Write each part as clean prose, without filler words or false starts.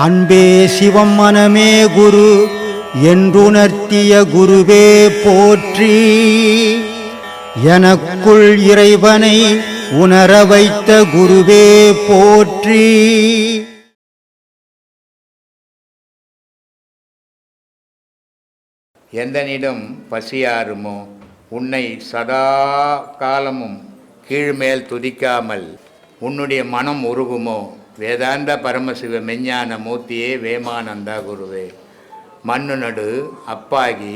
அன்பே சிவம் மனமே குரு என்றுணர்த்திய குருவே போற்றி. எனக்குள் இறைவனை உணர வைத்த குருவே போற்றி. எந்தனிடம் பசியாருமோ உன்னை சதா காலமும் கீழ்மேல் துதிக்காமல் உன்னுடைய மனம் உருகுமோ வேதாந்த பரமசிவ மெஞ்ஞான மூர்த்தியே வேமானந்தா குருவே. மண்ணு நடு அப்பாகி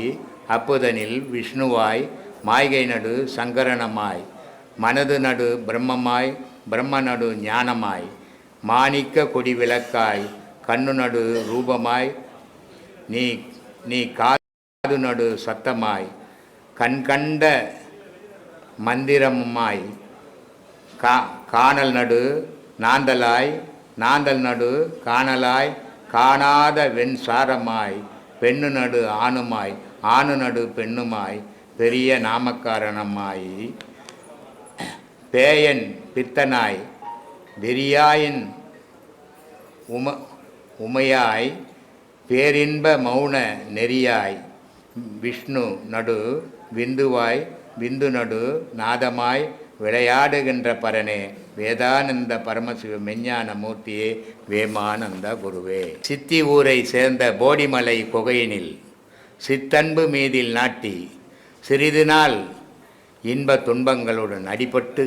அப்புதனில் விஷ்ணுவாய் மாய்கை நடு சங்கரணமாய் மனது நடு பிரம்மமாய் பிரம்ம நடு ஞானமாய் மாணிக்க கொடி விளக்காய் கண்ணு நடு ரூபமாய் நீ நீ காது நடு சத்தமாய் கண்கண்ட மந்திரமாய் காணல் நடு நாந்தலாய் நாந்தல் நடு காணலாய் காணாத வெண் சாரமாய் பெண்ணு நடு ஆணுமாய் ஆணு நடு பெண்ணுமாய் பெரிய நாமக்காரணமாய் பேயன் பித்தனாய் திரியாயின் உமையாய் பேரின்ப மௌன நெறியாய் விஷ்ணு நடு விந்துவாய் விந்து நடு நாதமாய் விளையாடுகின்ற பரனே வேதானந்த பரமசிவ மெஞ்ஞான மூர்த்தியே வேமானந்த குருவே. சித்தி ஊரை சேர்ந்த போடிமலை குகையினில் சித்தன்பு மீதில் நாட்டி சிறிது நாள் இன்ப துன்பங்களுடன் அடிபட்டு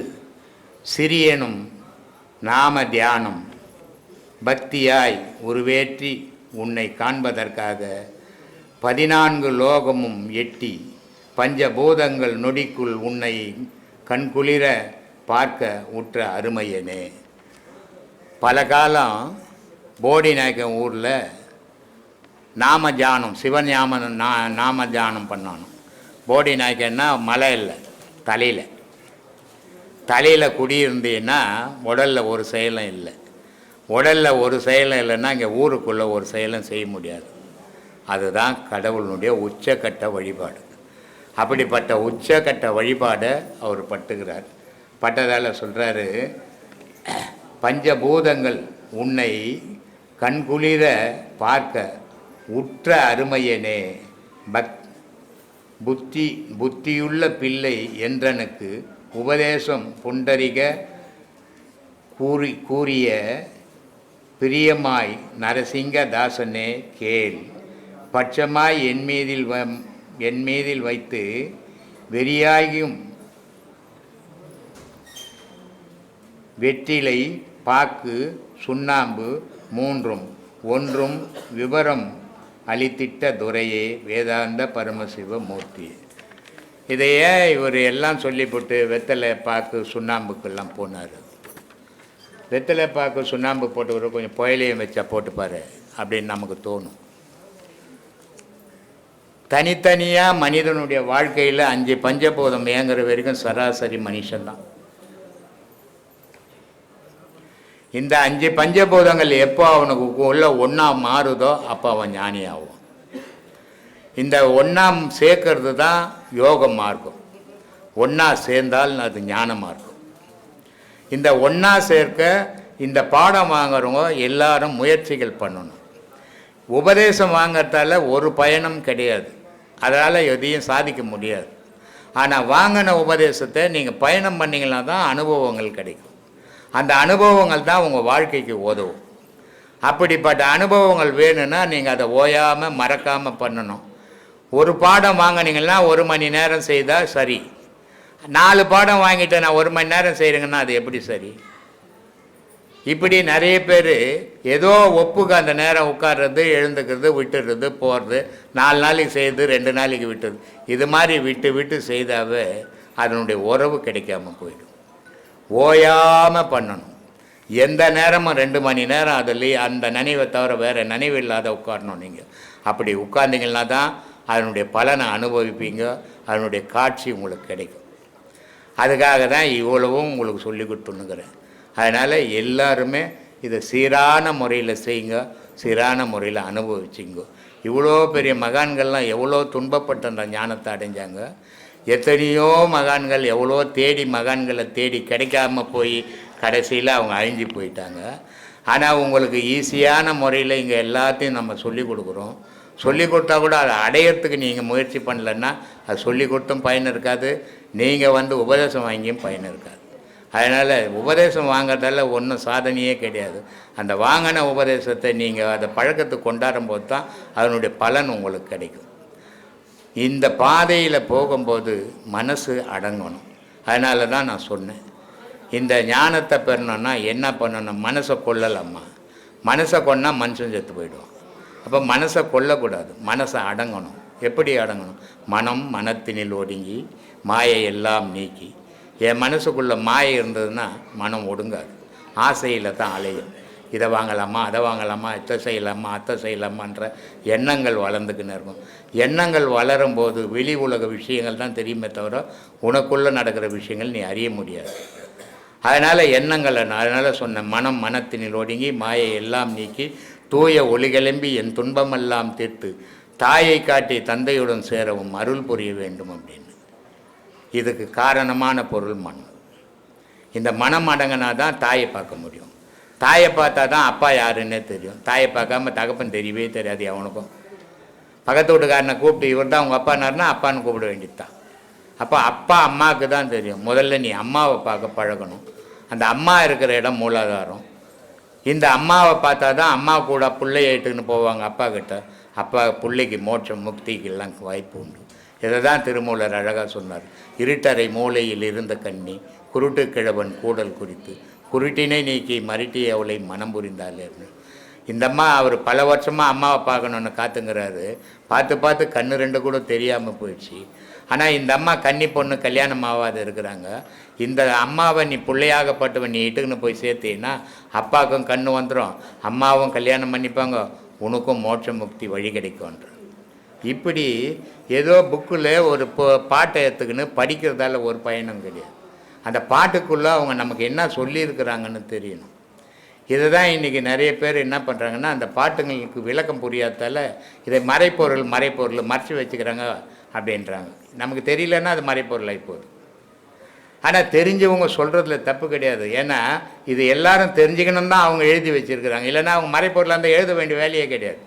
சிறியனும் நாம தியானம் பக்தியாய் உருவேற்றி உன்னை காண்பதற்காக 14 லோகமும் எட்டி பஞ்சபூதங்கள் நொடிக்குள் உன்னை கண்குளிர பார்க்க உற்ற அருமையனே. பல காலம் போடி நாயக்கன் ஊரில் நாம தியானம் சிவன் நாம தியானம் பண்ணணும். போடி நாயக்கன்னா மலை இல்லை, தலையில் குடியிருந்தீங்கன்னா உடலில் ஒரு செயலும் இல்லை. உடலில் ஒரு செயலும் இல்லைன்னா இங்கே ஊருக்குள்ளே ஒரு செயலும் செய்ய முடியாது. அதுதான் கடவுளுடைய உச்சக்கட்ட வழிபாடு. அப்படிப்பட்ட உச்சக்கட்ட வழிபாடை அவர் பட்டுகிறார். பட்டதால் சொல்கிறாரு, பஞ்சபூதங்கள் உன்னை கண்குளிர பார்க்க உற்ற அருமையனே. புத்தியுள்ள பிள்ளை என்றனுக்கு உபதேசம் புண்டரிக கூறிய பிரியமாய் நரசிங்க தாசனே கேள். பட்சமாய் என் மீதில் வைத்து வெறியாகியும் வெற்றிலை பாக்கு சுண்ணாம்பு மூன்றும் ஒன்றும் விவரம் அளித்திட்ட துரையே வேதாந்த பரமசிவ மூர்த்தி. இதையே இவர் எல்லாம் சொல்லிவிட்டு வெத்தலை பாக்கு சுண்ணாம்புக்கெல்லாம் போனார். வெத்தலை பாக்கு சுண்ணாம்பு போட்டு கொஞ்சம் புயலையும் வச்சா போட்டுப்பார் அப்படின்னு நமக்கு தோணும். தனித்தனியாக மனிதனுடைய வாழ்க்கையில் 5 பஞ்சபூதம் இயங்குற வரைக்கும் சராசரி மனுஷன்தான். இந்த 5 பஞ்சபூதங்கள் எப்போ அவனுக்கு உள்ள ஒன்றா மாறுதோ அப்போ அவன் ஞானி ஆகும். இந்த ஒன்றாம் சேர்க்கறது தான் யோக மார்க்கம். ஒன்றா சேர்ந்தால் அது ஞான மார்க்கம். இந்த ஒன்றா சேர்க்க இந்த பாடம் வாங்குறவங்க எல்லாரும் முயற்சிகள் பண்ணணும். உபதேசம் வாங்கிறதால ஒரு பயனும் கிடையாது, அதனால் எதையும் சாதிக்க முடியாது. ஆனால் வாங்கின உபதேசத்தை நீங்கள் பயணம் பண்ணிங்கன்னா தான் அனுபவங்கள் கிடைக்கும். அந்த அனுபவங்கள் தான் உங்கள் வாழ்க்கைக்கு உதவும். அப்படிப்பட்ட அனுபவங்கள் வேணும்னா நீங்கள் அதை ஓயாமல் மறக்காமல் பண்ணணும். ஒரு பாடம் வாங்கினீங்கன்னா 1 மணி நேரம் செய்தால் சரி. 4 பாடம் வாங்கிட்டு நான் 1 மணி நேரம் செய்கிறேங்கன்னா அது எப்படி சரி? இப்படி நிறைய பேர் ஏதோ ஒப்புக்கு அந்த நேரம் உட்கார்றது, எழுந்துக்கிறது, விட்டுடுறது, போகிறது, 4 நாளைக்கு செய்யுது, 2 நாளைக்கு விட்டுறது. இது மாதிரி விட்டு செய்தாவே அதனுடைய உறவு கிடைக்காம போயிடும். ஓயாமல் பண்ணணும். எந்த நேரமும் 2 மணி நேரம் அதில் அந்த நினைவை தவிர வேறு நினைவு இல்லாத உட்காரணும். நீங்கள் அப்படி உட்கார்ந்தீங்கன்னா தான் அதனுடைய பலனை அனுபவிப்பீங்க, அதனுடைய காட்சி உங்களுக்கு கிடைக்கும். அதுக்காக தான் இவ்வளவும் உங்களுக்கு சொல்லி கொடுத்துன்னுக்கிறேன். அதனால் எல்லாருமே இதை சீரான முறையில் செய்யுங்க, சீரான முறையில் அனுபவிச்சிங்க. இவ்வளோ பெரிய மகான்கள்லாம் எவ்வளோ துன்பப்பட்ட அந்த ஞானத்தை அடைஞ்சாங்க. எத்தனையோ மகான்கள் எவ்வளோ மகான்களை தேடி கிடைக்காம போய் கடைசியில் அவங்க அழிஞ்சு போயிட்டாங்க. ஆனால் உங்களுக்கு ஈஸியான முறையில் இங்கே எல்லாத்தையும் நம்ம சொல்லி கொடுக்குறோம். சொல்லி கொடுத்தா கூட அதை அடையிறதுக்கு நீங்கள் முயற்சி பண்ணலன்னா அது சொல்லி கொடுத்தும் பயன் இருக்காது, நீங்கள் வந்து உபதேசம் வாங்கியும் பயன் இருக்காது. அதனால் உபதேசம் வாங்கிறதால ஒன்றும் சாதனையே கிடையாது. அந்த வாங்கின உபதேசத்தை நீங்கள் அதை பழக்கத்துக்கு கொண்டாடும் போது தான் அதனுடைய பலன் உங்களுக்கு கிடைக்கும். இந்த பாதையில் போகும்போது மனசு அடங்கணும். அதனால தான் நான் சொன்னேன், இந்த ஞானத்தை பெறணுன்னா என்ன பண்ணணும்? மனசை கொள்ளலாமா? மனசை கொன்னால் மனுஷன் செத்து போயிடுவான். அப்போ மனசை கொல்லக்கூடாது, மனசை அடங்கணும். எப்படி அடங்கணும்? மனம் மனத்தினில் ஒடுங்கி மாயை எல்லாம் நீக்கி. என் மனசுக்குள்ளே மாயை இருந்ததுன்னா மனம் ஒடுங்காது, ஆசையில் தான் அலையும். இதை வாங்கலாமா, அதை வாங்கலாமா, இதை செய்யலாமா, அத்தை செய்யலாமான்ற எண்ணங்கள் வளர்ந்துக்குன்னு இருக்கும். எண்ணங்கள் வளரும்போது வெளி உலக விஷயங்கள் தான் தெரியுமே தவிர உனக்குள்ளே நடக்கிற விஷயங்கள் நீ அறிய முடியாது. அதனால் எண்ணங்களை அதனால் சொன்னேன், மனம் மனத்தினில் ஒடுங்கி மாயை எல்லாம் நீக்கி தூய ஒளிகிளம்பி என் துன்பமெல்லாம் தீர்த்து தாயை காட்டி தந்தையுடன் சேரவும் அருள் புரிய வேண்டும் அப்படின்னு. இதுக்கு காரணமான பொருள் மனம். இந்த மனம் அடங்கினா தான் தாயை பார்க்க முடியும். தாயை பார்த்தா தான் அப்பா யாருன்னே தெரியும். தாயை பார்க்காம தகப்பன் தெரியவே தெரியாது அவனுக்கும். பக்கத்து வீட்டுக்காரனை கூப்பிட்டு இவர் தான் உங்கள் அப்பானாருன்னா அப்பான்னு கூப்பிட வேண்டியது தான். அப்போ அப்பா அம்மாவுக்கு தான் தெரியும். முதல்ல நீ அம்மாவை பார்க்க பழகணும். அந்த அம்மா இருக்கிற இடம் மூலாதாரம். இந்த அம்மாவை பார்த்தா தான் அம்மா கூட பிள்ளைய ஏட்டுன்னு போவாங்க அப்பா கிட்ட. அப்பா பிள்ளைக்கு மோட்சம் முக்திக்கு எல்லாம் வாய்ப்பு உண்டு. இதை தான் திருமூலர் அழகாக சொன்னார். இருட்டறை மூலையில் இருந்த கண்ணி குருட்டு கிழவன் கூடல் குறித்து குருட்டினை நீக்கி மருட்டி அவளை மனம் புரிந்தாலேன்னு. இந்த அம்மா அவர் பல வருஷமாக அம்மாவை பார்க்கணுன்னு காத்துங்கிறாரு. பார்த்து பார்த்து கண்ணு ரெண்டு கூட தெரியாமல் போயிடுச்சு. ஆனால் இந்த அம்மா கன்னி பொண்ணு கல்யாணம் ஆகாத இருக்கிறாங்க. இந்த அம்மாவை நீ பிள்ளையாகப்பட்டவன் நீ இட்டுக்குன்னு போய் சேர்த்தீங்கன்னா அப்பாவுக்கும் கண்ணு வந்துடும், அம்மாவும் கல்யாணம் பண்ணிப்பாங்க, உனக்கும் மோட்ச முக்தி வழி கிடைக்கும்ன்ற. இப்படி ஏதோ புக்கில் ஒரு பாட்டை எடுத்துக்கின்னு படிக்கிறதால ஒரு பயனும் கிடையாது. அந்த பாட்டுக்குள்ளே அவங்க நமக்கு என்ன சொல்லியிருக்கிறாங்கன்னு தெரியணும். இதை தான் இன்றைக்கி நிறைய பேர் என்ன பண்ணுறாங்கன்னா, அந்த பாட்டுங்களுக்கு விளக்கம் புரியாதால இதை மறைப்பொருள் மறைச்சி வச்சுக்கிறாங்க அப்படின்றாங்க. நமக்கு தெரியலன்னா அது மறைப்பொருளாகி போகுது. ஆனால் தெரிஞ்சவங்க சொல்கிறதுல தப்பு கிடையாது. ஏன்னா இது எல்லாரும் தெரிஞ்சுக்கணும் தான் அவங்க எழுதி வச்சுருக்கிறாங்க. இல்லைன்னா அவங்க மறைப்பொருளாக இருந்தால் எழுத வேண்டிய வேலையே கிடையாது.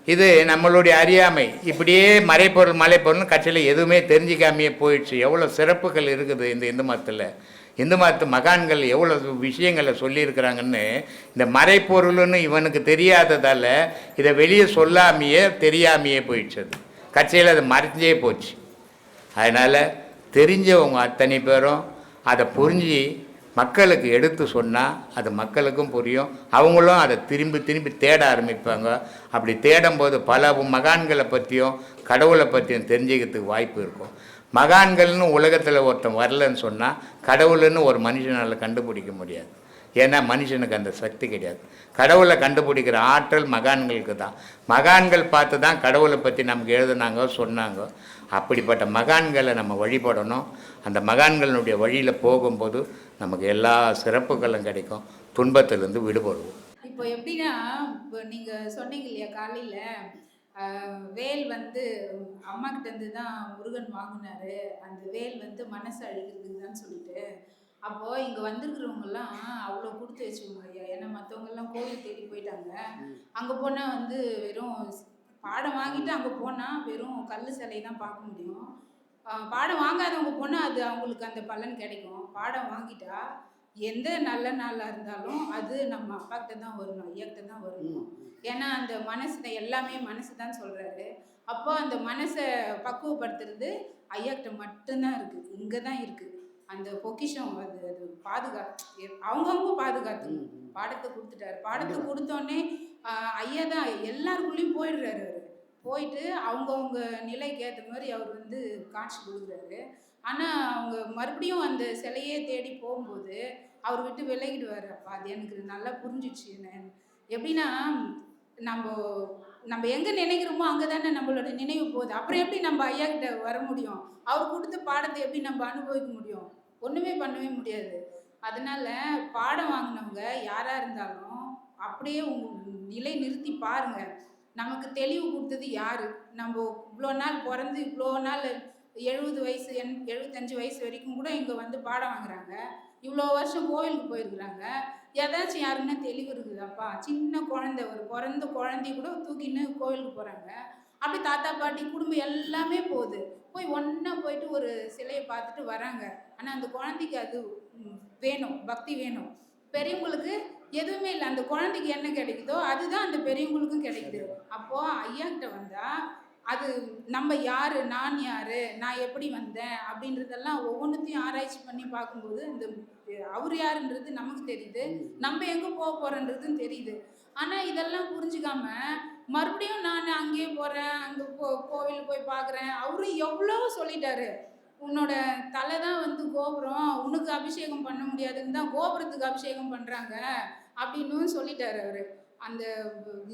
இது நம்மளுடைய அறியாமை. இப்படியே மறைப்பொருள்னு கட்சியில் எதுவுமே தெரிஞ்சிக்காமையே போயிடுச்சு. எவ்வளோ சிறப்புகள் இருக்குது இந்த இந்து மதத்தில். இந்து மதத்து மகான்கள் எவ்வளோ விஷயங்களை சொல்லியிருக்கிறாங்கன்னு இந்த மறைப்பொருள்னு இவனுக்கு தெரியாததால் இதை வெளியே சொல்லாமையே தெரியாமையே போயிடுச்சு. அது கட்சியில் அது மறைஞ்சே போச்சு. அதனால் தெரிஞ்சவங்க அத்தனை பேரும் அதை புரிஞ்சு மக்களுக்கு எடுத்து சொன்னால் அது மக்களுக்கும் புரியும். அவங்களும் அதை திரும்பி தேட ஆரம்பிப்பாங்க. அப்படி தேடும்போது பல மகான்களை பற்றியும் கடவுளை பற்றியும் தெரிஞ்சுக்கிறதுக்கு வாய்ப்பு இருக்கும். மகான்கள்னு உலகத்தில் ஒருத்தன் வரலன்னு சொன்னால் கடவுள்னு ஒரு மனுஷனால் கண்டுபிடிக்க முடியாது. ஏன்னா மனுஷனுக்கு அந்த சக்தி கிடையாது. கடவுளை கண்டுபிடிக்கிற ஆற்றல் மகான்களுக்கு தான். மகான்கள் பார்த்து தான் கடவுளை பற்றி நமக்கு எழுதுனாங்க, சொன்னாங்க. அப்படிப்பட்ட மகான்களை நம்ம வழிபடணும். அந்த மகான்களுடைய வழியில் போகும்போது நமக்கு எல்லா சிறப்புகளும் கிடைக்கும், துன்பத்திலிருந்து விடுபடுவோம். இப்போ எப்படின்னா, இப்போ நீங்கள் சொன்னீங்க இல்லையா காலையில், வேல் வந்து அம்மா கிட்டேருந்து தான் முருகன் வாங்கினாரு, அந்த வேல் வந்து மனசு அழிக்கிறதுக்கு தான் சொல்லிட்டு. அப்போது இங்கே வந்திருக்கிறவங்கெல்லாம் அவ்வளோ கொடுத்து வச்சுக்கோங்க ஐயா. ஏன்னா மற்றவங்கெல்லாம் கோயில் தேடி போயிட்டாங்க. அங்கே போனால் வந்து வெறும் பாடம் வாங்கிட்டு அங்கே போனால் வெறும் கல் சிலை தான் பார்க்க முடியும். பாடம் வாங்காதவங்க போனால் அது அவங்களுக்கு அந்த பலன் கிடைக்கும். பாடம் வாங்கிட்டா எந்த நல்ல நாளாக இருந்தாலும் அது நம்ம அப்பாக்கிட்ட தான் வரணும், ஐயாக்கிட்ட தான் வரணும். ஏன்னா அந்த மனசு எல்லாமே மனசு தான் சொல்கிறாரு. அப்போ அந்த மனசை பக்குவப்படுத்துறது ஐயாக்கிட்ட மட்டும்தான் இருக்குது, இங்கே தான் இருக்குது அந்த பொக்கிஷம். அது அவங்கவுங்க பாதுகாத்துக்கணும். பாடத்தை கொடுத்துட்டாரு. பாடத்தை கொடுத்தோடனே ஐயா தான் எல்லாருக்குள்ளேயும் போயிடுறாரு. அவர் போயிட்டு அவங்கவுங்க நிலைக்கு ஏற்ற மாதிரி அவர் வந்து காட்சி கொடுக்குறாரு. ஆனால் அவங்க மறுபடியும் அந்த சிலையே தேடி போகும்போது அவர் விட்டு விலகிடுவார். அப்போ அது எனக்கு நல்லா புரிஞ்சிச்சு. எப்படின்னா, நம்ம எங்கே நினைக்கிறோமோ அங்கே தானே நம்மளோட நினைவு போகுது. அப்புறம் எப்படி நம்ம ஐயா கிட்ட வர முடியும்? அவர் கொடுத்த பாடத்தை எப்படி நம்ம அனுபவிக்க முடியும்? ஒன்றுமே பண்ணவே முடியாது. அதனால பாடம் வாங்கினவங்க யாராக இருந்தாலும் அப்படியே நிலை நிறுத்தி பாருங்க. நமக்கு தெளிவு கொடுத்தது யாரு? நம்ம இவ்வளோ நாள் பிறந்து இவ்வளோ நாள் 70 வயசு 75 வயசு வரைக்கும் கூட இங்கே வந்து பாடம் வாங்குறாங்க. இவ்வளோ வருஷம் கோவிலுக்கு போயிருக்கிறாங்க. ஏதாச்சும் யாருன்னா தெளிவு இருக்குதாப்பா? சின்ன குழந்தை, ஒரு பிறந்த குழந்தைய கூட தூக்கின்னு கோவிலுக்கு போறாங்க. அப்படி தாத்தா, பாட்டி, குடும்பம் எல்லாமே போகுது. போய் ஒண்ணா போயிட்டு ஒரு சிலைய பார்த்துட்டு வராங்க. ஆனா அந்த குழந்தைக்கு அது வேணும், பக்தி வேணும். பெரியவங்களுக்கு எதுவுமே இல்ல. அந்த குழந்தைக்கு என்ன கிடைக்குதோ, அதுதான் அந்த பெரியவங்களுக்கும் கிடைக்குது. அப்போ ஐயாகிட்ட வந்தா, அது நம்ம யாரு? நான் யாரு? நான் எப்படி வந்தேன்? அப்படின்றதெல்லாம் ஒவ்வொன்னுத்தையும் ஆராய்ச்சி பண்ணி பார்க்கும்போது, இந்த அவரு யாருன்றது நமக்கு தெரியுது. நம்ம எங்க போறோன்றதும் தெரியுது. ஆனா இதெல்லாம் புரிஞ்சுக்காம, மறுபடியும் நான் அங்கேயே போறேன், அங்க கோவில் போய் பார்க்குறேன். அவரு எவ்வளவோ சொல்லிட்டாரு. உன்னோட தலை தான் வந்து கோபுரம். உனக்கு அபிஷேகம் பண்ண முடியாதுன்னு தான் கோபுரத்துக்கு அபிஷேகம் பண்றாங்க. அப்படின்னும் சொல்லிட்டாரு அவரு. அந்த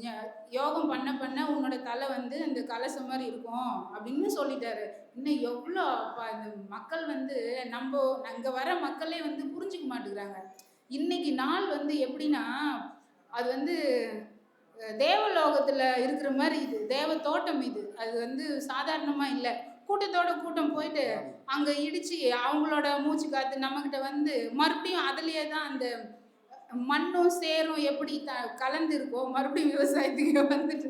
ஞ யோகம் பண்ண பண்ண உன்னோட தலை வந்து அந்த கலசம் மாரி இருக்கும் அப்படின்னு சொல்லிட்டாரு. இன்னும் எவ்வளோ இந்த மக்கள் வந்து அங்க வர மக்களே வந்து புரிஞ்சுக்க மாட்டேங்கிறாங்க. இன்னைக்கு நாள் வந்து எப்படின்னா, அது வந்து தேவலோகத்துல இருக்கிற மாரி இது. தேவ தோட்டம் இது. அது வந்து சாதாரணமா இல்ல. கூட்டத்தோட கூட்டம் போயிட்டு, அங்க இடிச்சு அவங்களோட மூச்சு காத்து நம்மகிட்ட வந்து, மறுபடியும் அதிலேயே தான் அந்த மண்ணும் சேரும் எப்படி கலந்து இருக்கோ, மறுபடியும் விவசாயத்துக்கு வந்துட்டு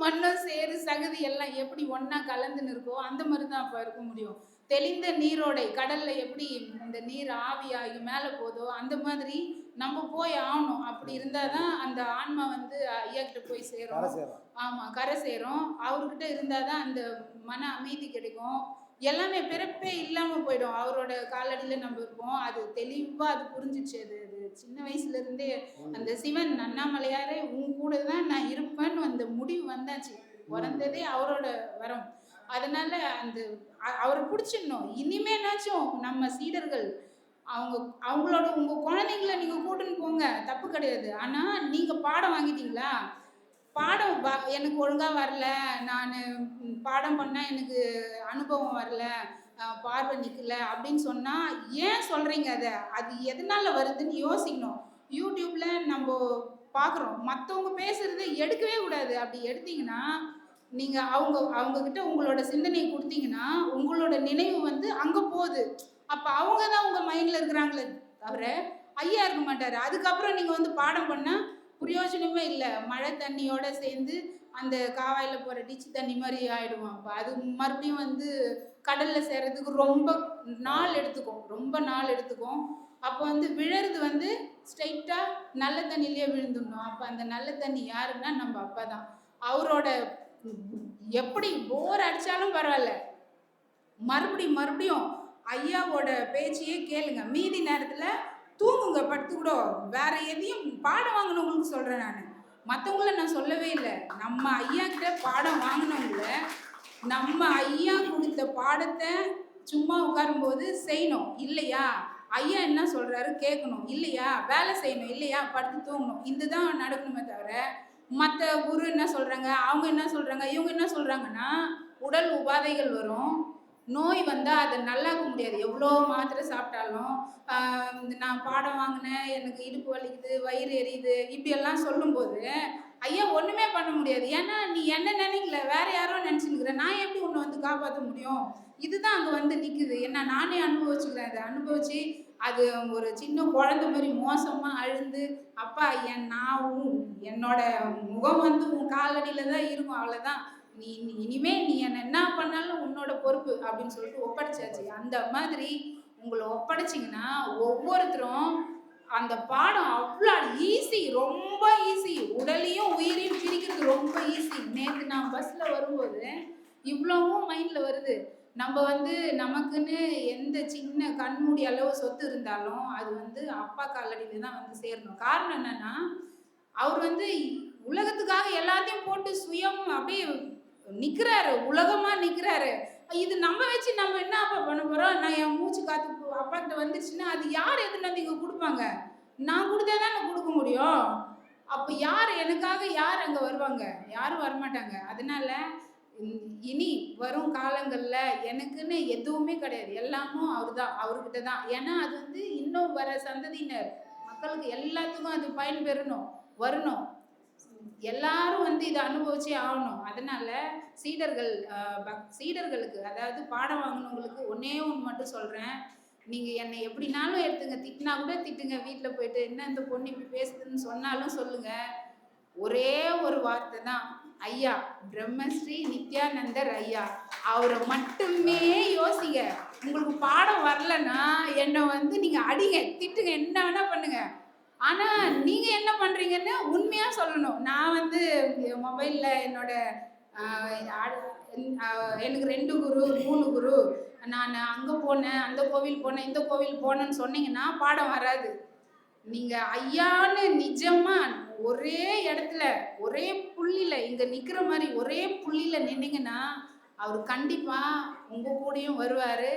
மண்ணும் சேரு சகதி எல்லாம் எப்படி ஒண்ணா கலந்துன்னு இருக்கோ, அந்த மாதிரி தான் அப்ப இருக்க முடியும். தெளிந்த நீரோடை கடல்ல எப்படி இந்த நீர் ஆவியாகி மேல போதோ, அந்த மாதிரி நம்ம போய் ஆகணும். அப்படி இருந்தாதான் அந்த ஆன்மா வந்து ஐயா கிட்ட போய் சேரும். ஆமா, கரை சேரும். அவர்கிட்ட இருந்தாதான் அந்த மன அமைதி கிடைக்கும். எல்லாமே பிறப்பே இல்லாம போயிடும். அவரோட காலடியில நம்ம இருப்போம். அது தெளிவா அது புரிஞ்சிச்சு. அது அது சின்ன வயசுல இருந்தே அந்த சிவன் அண்ணாமலையாரே உன் கூட தான் நான் இருப்பேன்னு அந்த முடிவு வந்தாச்சு. பிறந்ததே அவரோட வரம். அதனால அந்த அவரை பிடிச்சிடணும். இனிமேனாச்சும் நம்ம சீடர்கள் அவங்களோட உங்க குழந்தைங்கள நீங்க கூட்டின்னு போங்க, தப்பு கிடையாது. ஆனா நீங்க பாடம் வாங்கிட்டீங்களா? பாடம் எனக்கு ஒழுங்கா வரல. நானு பாடம் பண்ணா எனக்கு அனுபவம் வரல. பார்வை நிக்கல அப்படின்னு சொன்னா, ஏன் சொல்றீங்க அத? அது எதனால வருதுன்னு யோசிக்கணும். YouTubeல நம்போ பார்க்குறோம். மத்தவங்க பேசுறத எடுக்கவே கூடாது. அப்படி எடுத்தீங்கன்னா, நீங்க அவங்க கிட்ட உங்களோட சிந்தனைய குடுத்தீங்கன்னா, உங்களோட நினைவு வந்து அங்க போகுது. அப்ப அவங்க தான் உங்க மைண்ட்ல இருக்கிறாங்களே தவிர, ஐயா இருக்க மாட்டாரு. அதுக்கப்புறம் நீங்க வந்து பாடம் பண்ணா பிரயோஜனமே இல்ல. மழை தண்ணியோட சேர்ந்து அந்த காவாயில போற டிச் தண்ணி மாரி ஆயிடுவான். அப்ப அது மறுபடியும் வந்து கடல்ல சேர்றதுக்கு ரொம்ப நாள் எடுத்துக்கும். ரொம்ப நாள் எடுத்துக்கும். அப்போ வந்து விழறது வந்து ஸ்ட்ரெயிட்டா நல்ல தண்ணியிலேயே விழுந்துடணும். அப்ப அந்த நல்ல தண்ணி யாருன்னா நம்ம அப்பா தான். அவரோட எப்படி போர் அடிச்சாலும் பரவாயில்ல. மறுபடியும் மறுபடியும் ஐயாவோட பேச்சையே கேளுங்க. மீதி நேரத்துல தூங்குங்க, படுத்து கூட. வேற எதையும் பாடம் வாங்கினவங்களுக்கு சொல்றேன் நான். மற்றவங்கள நான் சொல்லவே இல்லை. நம்ம ஐயா கிட்ட பாடம் வாங்கினவங்கள நம்ம ஐயா கொடுத்த பாடத்தை சும்மா உட்காரும்போது செய்யணும் இல்லையா? ஐயா என்ன சொல்றாரு கேட்கணும் இல்லையா? வேலை செய்யணும் இல்லையா? படுத்து தூங்கணும். இதுதான் நடக்கணுமே தவிர, மற்ற குரு என்ன சொல்றாங்க, அவங்க என்ன சொல்றாங்க, இவங்க என்ன சொல்றாங்கன்னா, உடல் உபாதைகள் வரும். நோய் வந்தால் அதை நல்லாக்க முடியாது. எவ்வளோ மாத்திரை சாப்பிட்டாலும் நான் பாடம் வாங்கினேன், எனக்கு இடுப்பு வலிக்குது, வயிறு எரியுது, இப்படியெல்லாம் சொல்லும்போது ஐயா ஒன்றுமே பண்ண முடியாது. ஏன்னா நீ என்ன நினைக்கல, வேற யாரோ நினச்சின்னுக்கிற. நான் எப்படி உன்னை வந்து காப்பாற்ற முடியும்? இதுதான் அங்கே வந்து நிற்குது. என்ன நானே அனுபவிச்சுக்கிறேன். அதை அனுபவிச்சு அது ஒரு சின்ன குழந்தை மாதிரி மோசமாக அழுந்து, அப்பா என்னோட முகம் வந்து உன் காலடியில் தான் இருக்கும், அவ்வளோதான். இனிமே நீ என்ன பண்ணாலும் உன்னோட பொறுப்பு அப்படின்னு சொல்லிட்டு ஒப்படைச்சாச்சு. அந்த மாதிரி உங்களை ஒப்படைச்சிங்கன்னா ஒவ்வொருத்தரும் அந்த பாடம் அவ்வளோ ஈஸி, ரொம்ப ஈஸி. உடலையும் உயிரையும் பிரிக்கிறது ரொம்ப ஈஸி. நேற்று நான் பஸ்ஸில் வரும்போது இவ்வளவும் மைண்டில் வருது. நம்ம வந்து நமக்குன்னு எந்த சின்ன கண்மூடி அளவு சொத்து இருந்தாலும் அது வந்து அப்பா காலடியில தான் வந்து சேரணும். காரணம் என்னன்னா, அவர் வந்து உலகத்துக்காக எல்லாத்தையும் போட்டு சுயம் அப்படியே நிற்கிறாரு, உலகமா நிற்கிறாரு. இது நம்ம வச்சு நம்ம என்ன அப்பா பண்ண போறோம்? நான் என் மூச்சு காத்து அப்பா கிட்ட வந்துருச்சுன்னா அது யார் எதுன்னு வந்து இங்கே கொடுப்பாங்க? நான் கொடுத்தா தான் நான் கொடுக்க முடியும். அப்போ யார் எனக்காக யார் அங்கே வருவாங்க? யாரும் வரமாட்டாங்க. அதனால இனி வரும் காலங்கள்ல எனக்குன்னு எதுவுமே கிடையாது. எல்லாமும் அவர் தான், அவர்கிட்ட தான். ஏன்னா அது வந்து இன்னும் வர சந்ததியினர் மக்களுக்கு எல்லாத்துக்கும் அது பயன்பெறணும், வரணும். எல்லாரும் வந்து இதை அனுபவிச்சே ஆகணும். அதனால சீடர்களுக்கு, அதாவது பாடம் வாங்கினவங்களுக்கு ஒன்னே ஒன்று மட்டும் சொல்றேன். நீங்கள் என்னை எப்படினாலும் எடுத்துங்க, திட்டினா கூட திட்டுங்க, வீட்டில் போயிட்டு என்ன இந்த பொண்ணு இப்படி பேசுதுன்னு சொன்னாலும் சொல்லுங்கள். ஒரே ஒரு வார்த்தை தான், ஐயா பிரம்மஸ்ரீ நித்யானந்தர் ஐயா, அவரை மட்டுமே யோசிங்க. உங்களுக்கு பாடம் வரலன்னா என்னை வந்து நீங்கள் அடிங்க, திட்டுங்க, என்ன வேணால் பண்ணுங்க. ஆனால் நீங்கள் என்ன பண்ணுறீங்கன்னு உண்மையாக சொல்லணும். நான் வந்து மொபைலில் என்னோட எனக்கு 2 குரு 3 குரு, நான் அங்கே போனேன், அந்த கோவில் போனேன், இந்த கோவில் போனேன்னு சொன்னீங்கன்னா பாடம் வராது. நீங்கள் ஐயான்னு நிஜமாக ஒரே இடத்துல ஒரே புள்ளியில் இங்கே நிற்கிற மாதிரி ஒரே புள்ளியில் நின்னீங்கன்னா அவர் கண்டிப்பாக உங்கள் கூடயும் வருவார்,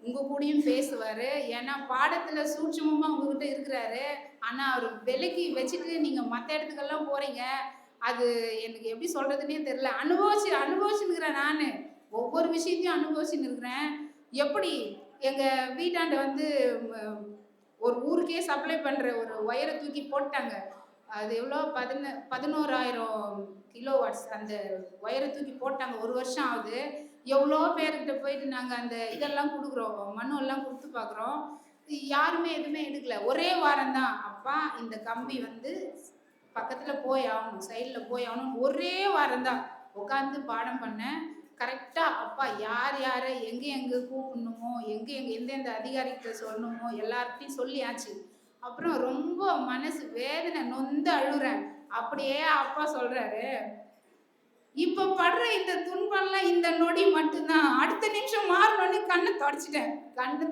உங்கள் கூடயும் பேசுவார். ஏன்னா பாடத்தில் சூட்சமமாக உங்ககிட்ட இருக்கிறாரு. ஆனால் அவர் விலைக்கு வச்சுட்டு நீங்கள் மற்ற இடத்துக்கெல்லாம் போகிறீங்க. அது எனக்கு எப்படி சொல்கிறதுனே தெரில. அனுபவிச்சுன்னுக்கிறேன். நான் ஒவ்வொரு விஷயத்தையும் அனுபவிச்சுன்னு இருக்கிறேன். எப்படி எங்கள் வீட்டாண்ட வந்து ஒரு ஊருக்கே சப்ளை பண்ணுற ஒரு ஒயரை தூக்கி போட்டாங்க. அது எவ்வளோ 11,000 கிலோவாட்ஸ் அந்த ஒயரை தூக்கி போட்டாங்க. 1 வருஷம் ஆகுது. எவ்வளோ பேர்கிட்ட போயிட்டு நாங்கள் அந்த இதெல்லாம் கொடுக்குறோம், மனு எல்லாம் கொடுத்து பார்க்குறோம். யாருமே எதுவுமே எடுக்கல. ஒரே வாரம் தான், அப்பா இந்த கம்பி வந்து பக்கத்தில் போய் ஆகணும், சைடில் போய் ஆகணும். ஒரே வாரம் தான் உட்காந்து பாடம் பண்ணேன். கரெக்டாக அப்பா யார் யாரை எங்கே கூப்பிடணுமோ, எந்தெந்த அதிகாரிகிட்ட சொல்லணுமோ எல்லார்கிட்டையும் சொல்லியாச்சு. அப்புறம் ரொம்ப மனசு வேதனை நொந்து அழுகிறேன். அப்படியே அப்பா சொல்கிறாரு, இப்போ படுற இந்த துன்பம்லாம் இந்த நொடி மட்டும்தான். அடுத்த நிமிஷம் மாறணும்னு கண்ணை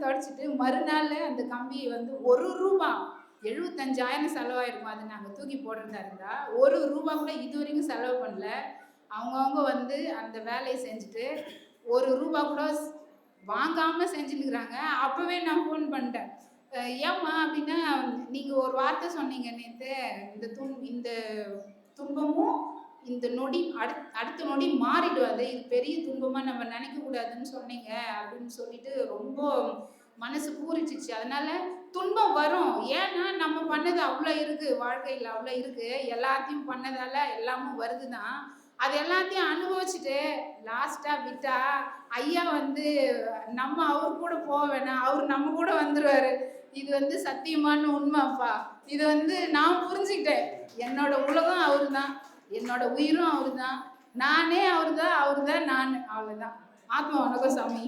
தொடச்சிட்டு மறுநாள் அந்த கம்பியை வந்து 1 ரூபா 75,000 செலவாயிருக்கும். அது நாங்கள் தூக்கி போடுறதா இருந்தால் 1 ரூபா கூட இது வரைக்கும் செலவு பண்ணல. அவங்கவுங்க வந்து அந்த வேலையை செஞ்சுட்டு 1 ரூபா கூட வாங்காமல் செஞ்சுன்னுக்குறாங்க. அப்போவே நான் ஃபோன் பண்ணிட்டேன். ஏம்மா அப்படின்னா, நீங்கள் ஒரு வார்த்தை சொன்னீங்க நேற்று, இந்த துன்பமும் இந்த நொடி அடுத்த நொடி மாறிடுவாது, இது பெரிய துன்பமாக நம்ம நினைக்கக்கூடாதுன்னு சொன்னீங்க அப்படின்னு சொல்லிட்டு ரொம்ப மனசு பூரிச்சிச்சு. அதனால துன்பம் வரும். ஏன்னா நம்ம பண்ணது அவ்வளோ இருக்குது, வாழ்க்கையில் அவ்வளோ இருக்குது. எல்லாத்தையும் பண்ணதால எல்லாமும் வருது தான். அது எல்லாத்தையும் அனுபவிச்சுட்டு லாஸ்ட்டாக விட்டா ஐயா வந்து நம்ம அவர் கூட போக வேணாம், அவர் நம்ம கூட வந்துடுவார். இது வந்து சத்தியமான உண்மைப்பா. இது வந்து நான் புரிஞ்சுக்கிட்டேன். என்னோட உலகம் அவரு தான், என்னோட உயிரும் அவரு தான், நானே அவரு தான், நான். அவ்வளோதான். ஆத்மா வணக்கம் சாமி.